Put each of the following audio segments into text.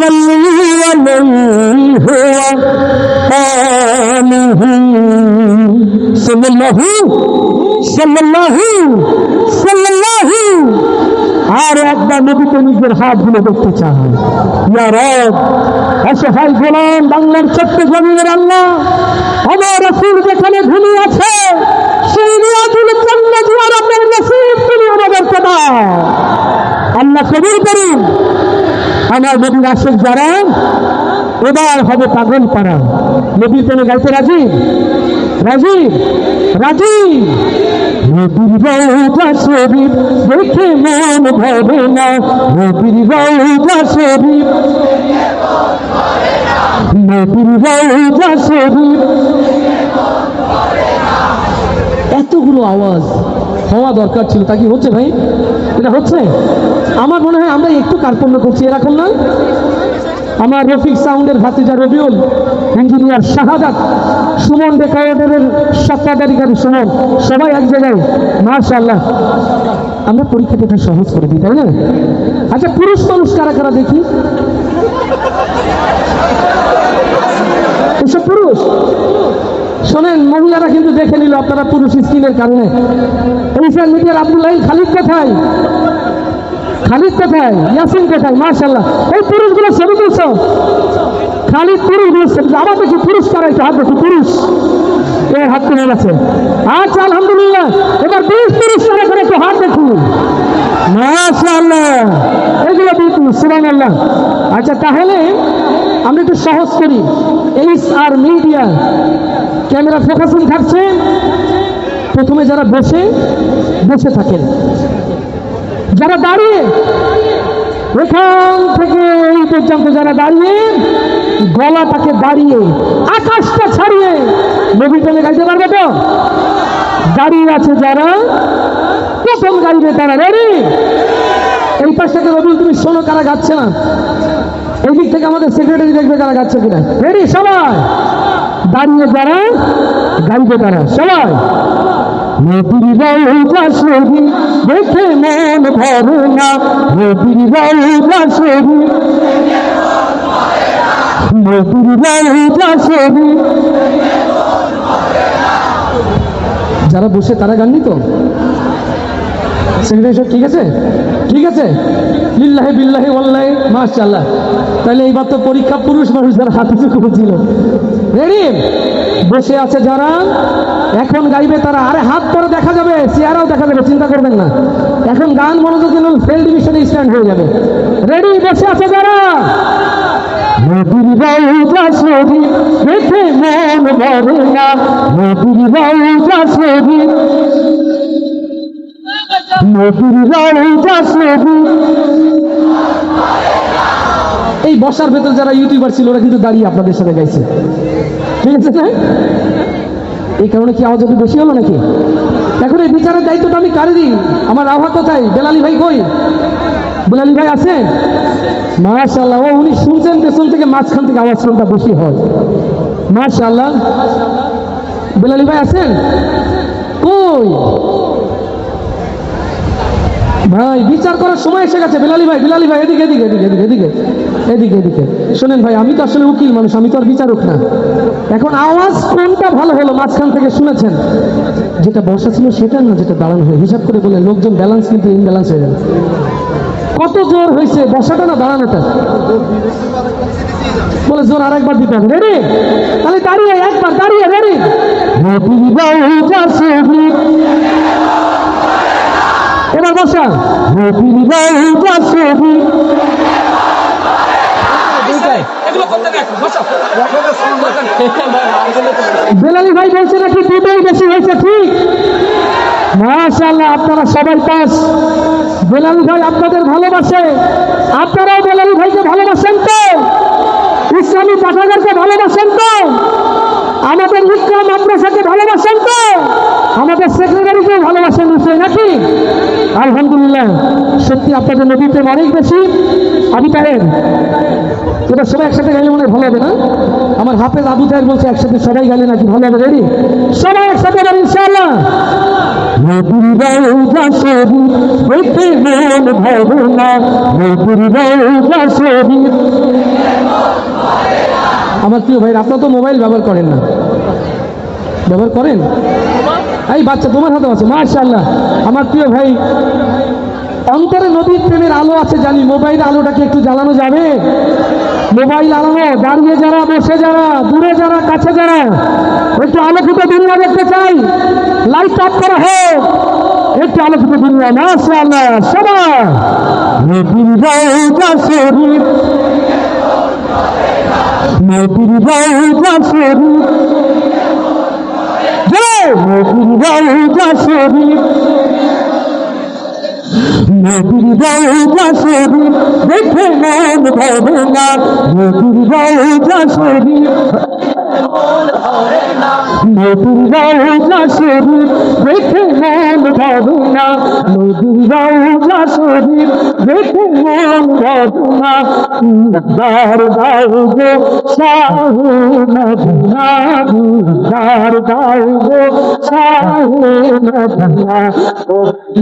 صلوا عليه وآله صلى الله আর একবার নবীকে নিজের হাত গুলো দেখতে চায়। ইয়া রব, অসহায় গোলাম বাংলার ছোট্ট জমিনের আল্লাহ, আমার রাসূল যেখানে ঘুমিয়ে আছে সেই রিয়াজুল জান্নাত আর আপনার নসিব তুমি আমাদেরকে দাও। আল্লাহ কবুল করুন। আমার নবীর আশিক যারা এবার হবে পাগল পাড়া। নবীর প্রেমে গাইতে রাজি রাজি রাজি। নবীর রওজা শরীফ দেখে মন ভরে না, নবীর রওজা শরীফ, নবীর রওজা শরীফ। এতগুলো আওয়াজ হওয়া দরকার ছিল, তা কি হচ্ছে ভাই? এটা হচ্ছে? আমার মনে হয় আমরা একটু কার্পণ্য করছি, এরকম না? আমার রফিক সাউন্ডের ভাতিজা রবিউল, ইঞ্জিনিয়ার শাহাদাত, সুমন রেকর্ডের সত্ত্বাধিকারী সুমন, সবাই এক জায়গায়, মাশাআল্লাহ। আমরা পরীক্ষাটা একটু সহজ করে দিই, তাই না? আচ্ছা, পুরুষ মানুষ কারা কারা দেখি? এসব পুরুষ শোনেন, মহিলারা কিন্তু দেখে নিল আপনারা পুরুষ স্কিলের কারণে। সোশ্যাল মিডিয়ার আব্দুল্লাহ খালিদ কোথায়? খালিদ কোথায়? ইয়াসিন কোথায়? মাশাআল্লাহ, এই পুরুষগুলো ছবি তুলছো। খালিদ পুরুষগুলো ছবি, আবার দেখি পুরুষ কারাই তো, হাত দেখি পুরুষ, এর হাত তুলে গেছে। আচ্ছা, আলহামদুলিল্লাহ, এবার 20 পুরুষ কারা করে একটু হাত দেখি। মাশাআল্লাহ, এগুলো দেখুন, সুবহানাল্লাহ। আচ্ছা, তাহলে আমরা একটু সহজ করি। এইচআর মিডিয়া ক্যামেরা ফোকাসিং থাকছে। প্রথমে যারা বসে বসে থাকেন, যারা দাঁড়িয়ে এখান থেকে এই পর্যন্ত যারা দাঁড়িয়ে, গলাটাকে দাঁড়িয়ে আকাশটা ছাড়িয়ে নবী প্রেমে গাইতে পারবে তো? দাঁড়িয়ে আছে যারা প্রথম গাইবে তারা রেডি? এই পাশ থেকে রবি তুমি শোনো কারা গাচ্ছে না, এই দিক থেকে আমাদের সেক্রেটারি দেখবে কারা গাচ্ছে কিনা। রেডি সবাই? দাঁড়িয়ে যারা গাইবে তারা সবাই। নবীর রওজা শরীফ দেখে মন ভরে না, নবীর রওজা শরীফ, নবীর রওজা শরীফ। যারা বসে তারা গাননি তো? সেক্রেটারি সব ঠিক আছে? ঠিক আছে, লিল্লাহি বিল্লাহি ওয়াল্লাহি, মাশাআল্লাহ। তাহলে এইবার তো পরীক্ষা পুরুষ মানুষ যারা হাতে করেছিল। রেডি? বসে আছে যারা, এখন গাইবে তারা। আরে হাত পরে দেখা যাবে, চেহারাও দেখা যাবে, চিন্তা করবেন না। এখন গান মনোযোগ দিলে ফেল ডিভিশনে স্ট্যান্ড হয়ে যাবে। রেডি? বসে আছে যারা, নবীর রওজা শরীফ দেখে মন ভরে না, নবীর রওজা শরীফ, নবীর রওজা শরীফ। এই বসার ভেতর যারা ইউটিউবার ছিল ওরা কিন্তু দাঁড়িয়ে আপনাদের সাথে গাইছে, ঠিক আছে না? এই কারণে কি আওয়াজ একটু বেশি হলো নাকি? এখন এই বিচারের দায়িত্বটা আমি কারে দিই? আমার আভা কোথায়? বেলালি ভাই কই? বেলালি ভাই আছেন? মাশাআল্লাহ, ও উনি শুনছেন পেছন থেকে, মাঝখান থেকে আওয়াজ শুনটা বেশি হয়। মাশাআল্লাহ, বেলালি ভাই আছেন কই? ভাই বিচার করার সময় এসে গেছে। বেলালি ভাই, বেলালি ভাই এদিকে এদিকে এদিকে এদিকে এদিকে এদিকে এদিকে শোনেন ভাই, আমি তো আসলে উকিল মানুষ, আমি তো আর বিচারক না। এখন আওয়াজ কোনটা ভালো হলো মাঝখান থেকে শুনেছেন? যেটা বসা ছিল সেটা না, যেটা দাঁড়ানো হয়। হিসাব করে বলে লোকজন ব্যালেন্স কিন্তু ইনব্যালেন্স হয়ে যাবে। কত জোর হয়েছে, বসাটা না দাঁড়ানোটা? বলে জোর আর একবার দিতে হবে। রেডি? তাহলে দাঁড়িয়ে একবার, দাঁড়িয়ে রেডি? এবার বসা। বেলালি ভাই বলছে নাকি দুটোই বেশি হয়েছে, ঠিক? মাশাআল্লাহ, আপনারা সবাই পাস। বেলালি ভাই আপনাদের ভালোবাসে, আপনারাও বেলালি ভাইকে ভালোবাসেন তো? ইসলামী পাঠাগারকে ভালোবাসেন তো? আমাদের ইসলাম মাদ্রাসাকে ভালোবাসেন তো? আমাদের সেক্রেটারিকেও ভালোবাসেন নিশ্চয়ই নাকি? আলহামদুলিল্লাহ, সত্যি আপনাদের নবীতে অনেক বেশি। আবু তাহের, এটা সবাই একসাথে গাইলে মনে হয় ভালো হবে না? আমার হাফেজ আবু তাহের বলছে একসাথে সবাই গাইলে নাকি ভালো হবে। রেডি? সবাই একসাথে গান ইনশাআল্লাহ। আমার প্রিয় ভাই, আপনারা তো মোবাইল ব্যবহার করেন না, ব্যবহার করেন? এই বাচ্চা তোমার হাতে আছে, মাশাআল্লাহ। আমার প্রিয় ভাই, অন্তরে নবীর প্রেমের আলো আছে জানি, মোবাইল আলোটাকে একটু জ্বালানো যাবে? মোবাইল আলো, দাঁড়িয়ে যারা, বসে যারা, দূরে যারা, কাছে যারা, একটু আলোকিত দুনিয়া দেখতে চাই, লাইট অফ করা হোক, একটু আলোকিত দুনিয়া। মাশাআল্লাহ, সবাই নবীর রওজা শরীফ, নবীর রওজা শরীফ, নবীর রওজা শরীফ, নবীর রওজা শরীফ দেখে মন ভরে না, নবীর রওজা শরীফ, নবীর রওজা শরীফ দেখে মন ভরে না, নবীর রওজা শরীফ দেখে মন ভরে না। দার দাও গো শাহে মদিনা, দার দাও গো শাহে মদিনা,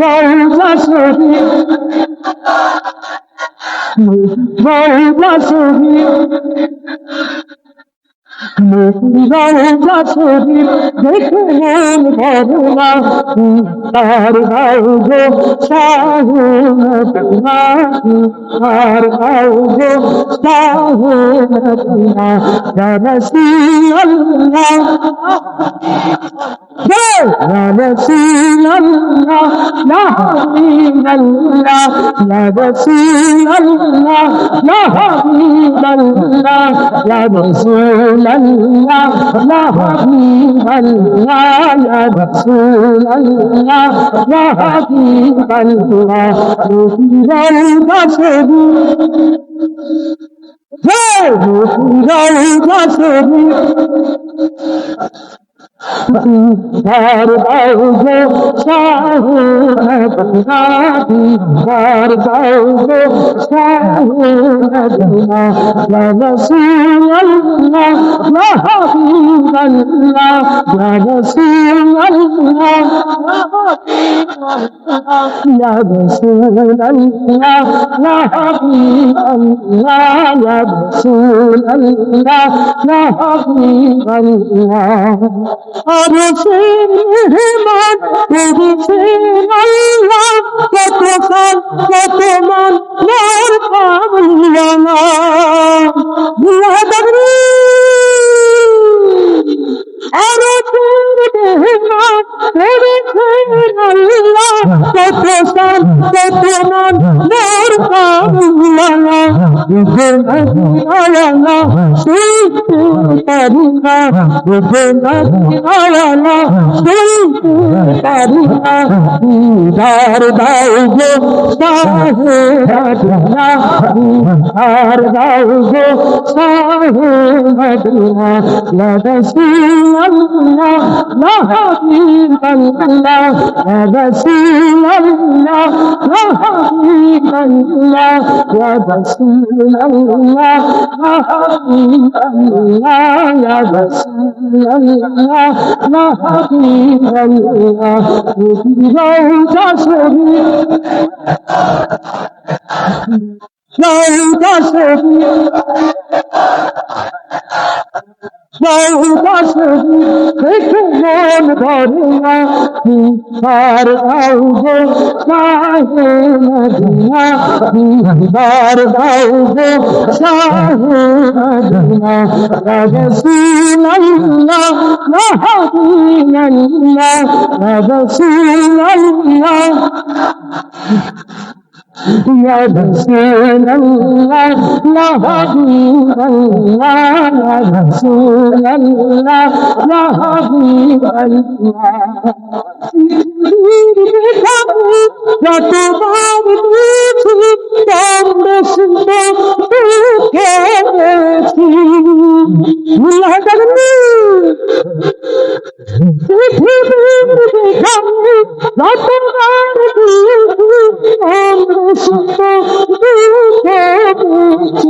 রওজা শরীফ, রওজা শরীফ, রওজা শরীফ দেখে মন ভরে না, তার দাও গো শাহে মদিনা, তার দাও গো শাহে মদিনা। ইয়া রাসূলুল্লাহ, ইয়া রাসূলুল্লাহ, ইয়া হাবিবাল্লাহ, ইয়া রাসূলুল্লাহ, ইয়া হাবিবাল্লাহ, ইয়া রাসূলুল্লাহ, ইয়া হাবিবাল্লাহ, ইয়া রাসূলুল্লাহ, ইয়া হাবিবাল্লাহ। রওজা শরীফ, রওজা শরীফ, দার দাও গো শাহে মদিনা, দার দাও গো শাহে মদিনা। ইয়া রাসূলুল্লাহ, ইয়া হাবিবাল্লাহ, ইয়া রাসূলুল্লাহ, ইয়া রাসূলুল্লাহ, ইয়া হাবিবাল্লাহ, ইয়া রাসূলুল্লাহ, ইয়া হাবিবাল্লাহ। আরশের মেহমান করেছেন আল্লাহ, কত খান কত মান নূর পাবলিয়ানা, আরশের মেহমান করেছেন আল্লাহ, কত খান কত মান নূর পাবলিয়ানা, আয়ানা সুইতে পারিনা, আয়ানা সুইতে পারিনা। দার দাও গো শাহে মদিনা, দার দাও গো শাহে মদিনা। ইয়া রাসূলুল্লাহ, ইয়া হাবিবাল্লাহ, ইয়া রাসূলুল্লাহ, ইয়া হাবিবাল্লাহ, ইয়া রাসূলুল্লাহ, ইয়া হাবিবাল্লাহ, ইয়া রাসূলুল্লাহ, ইয়া হাবিবাল্লাহ। রওজা শরীফ, রওজা শরীফ, রওজা শরীফ দেখে মন ভরে না, তার দাও গো শাহে মদিনা, তার দাও গো শাহে মদিনা। ইয়া রাসূলুল্লাহ, ইয়া হাবিবাল্লাহ, ইয়া রাসূলুল্লাহ, ইয়া রাসূলুল্লাহ, ইয়া হাবিবাল্লাহ, ইয়া রাসূলুল্লাহ, ইয়া হাবিবাল্লাহ। যতবার দেখি তোমরা শুনতে দেখেছি, পৃথিবীর দেখানি যতবার দেখি তোমরা শুনতে দেখেছি, দিচ্ছি